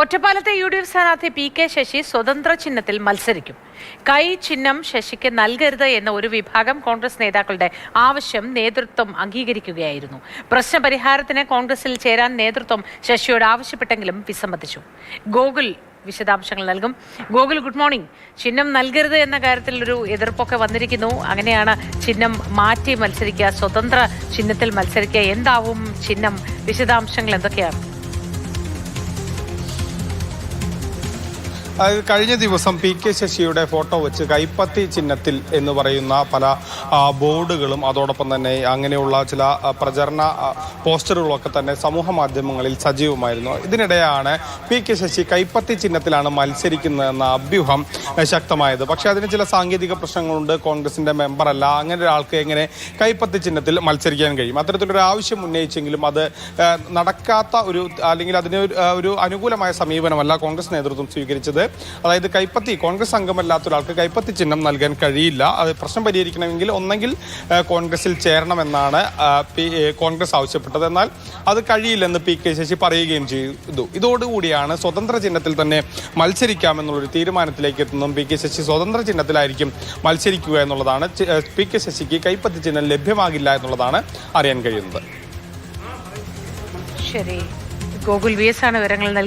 ഒറ്റപ്പാലത്തെ UDF സ്ഥാനാർത്ഥി PK Sasi സ്വതന്ത്ര ചിഹ്നത്തിൽ മത്സരിക്കും. കൈ ചിഹ്നം ശശിക്ക് നൽകരുത് എന്ന ഒരു വിഭാഗം കോൺഗ്രസ് നേതാക്കളുടെ ആവശ്യം നേതൃത്വം അംഗീകരിക്കുകയായിരുന്നു. പ്രശ്നപരിഹാരത്തിന് കോൺഗ്രസിൽ ചേരാൻ നേതൃത്വം ശശിയോട് ആവശ്യപ്പെട്ടെങ്കിലും വിസമ്മതിച്ചു. ഗോകുൽ വിശദാംശങ്ങൾ നൽകും. Gokul, good morning. ചിഹ്നം നൽകരുത് എന്ന കാര്യത്തിൽ ഒരു എതിർപ്പൊക്കെ വന്നിരിക്കുന്നു. അങ്ങനെയാണ് ചിഹ്നം മാറ്റി മത്സരിക്കുക, സ്വതന്ത്ര ചിഹ്നത്തിൽ മത്സരിക്കുക. എന്താവും ചിഹ്നം? വിശദാംശങ്ങൾ എന്തൊക്കെയാണ്? കഴിഞ്ഞ ദിവസം PK ശശിയുടെ ഫോട്ടോ വെച്ച് കൈപ്പത്തി ചിഹ്നത്തിൽ എന്ന് പറയുന്ന പല ബോർഡുകളും അതോടൊപ്പം തന്നെ അങ്ങനെയുള്ള ചില പ്രചരണ പോസ്റ്ററുകളൊക്കെ തന്നെ സമൂഹ മാധ്യമങ്ങളിൽ സജീവമായിരുന്നു. ഇതിനിടെയാണ് PK ശശി കൈപ്പത്തി ചിഹ്നത്തിലാണ് മത്സരിക്കുന്നതെന്ന അഭ്യൂഹം ശക്തമായത്. പക്ഷേ അതിന് ചില സാങ്കേതിക പ്രശ്നങ്ങളുണ്ട്. കോൺഗ്രസിന്റെ മെമ്പറല്ല, അങ്ങനെ ഒരാൾക്ക് എങ്ങനെ കൈപ്പത്തി ചിഹ്നത്തിൽ മത്സരിക്കാൻ കഴിയും? അത്തരത്തിലൊരു ആവശ്യം ഉന്നയിച്ചെങ്കിലും അത് നടക്കാത്ത അല്ലെങ്കിൽ അതിന് ഒരു അനുകൂലമായ സമീപനമല്ല കോൺഗ്രസ് നേതൃത്വം സ്വീകരിച്ചത്. അതായത് കോൺഗ്രസ് അംഗമല്ലാത്ത ഒരാൾക്ക് കൈപ്പത്തി ചിഹ്നം നൽകാൻ കഴിയില്ല. അത് പ്രശ്നം പരിഹരിക്കണമെങ്കിൽ ഒന്നെങ്കിൽ കോൺഗ്രസിൽ ചേരണമെന്നാണ് കോൺഗ്രസ് ആവശ്യപ്പെട്ടത്. എന്നാൽ അത് കഴിയില്ലെന്ന് PK ശശി പറയുകയും ചെയ്തു. ഇതോടുകൂടിയാണ് സ്വതന്ത്ര ചിഹ്നത്തിൽ തന്നെ മത്സരിക്കാമെന്നുള്ളൊരു തീരുമാനത്തിലേക്ക് എത്തുന്നതും. PK ശശി സ്വതന്ത്ര ചിഹ്നത്തിലായിരിക്കും മത്സരിക്കുക എന്നുള്ളതാണ്. PK ശശിക്ക് കൈപ്പത്തി ചിഹ്നം ലഭ്യമാകില്ല എന്നുള്ളതാണ് അറിയാൻ കഴിയുന്നത്. ശരി, ഗോകുൽ VS ആണ് വിവരങ്ങൾ നൽകിയത്.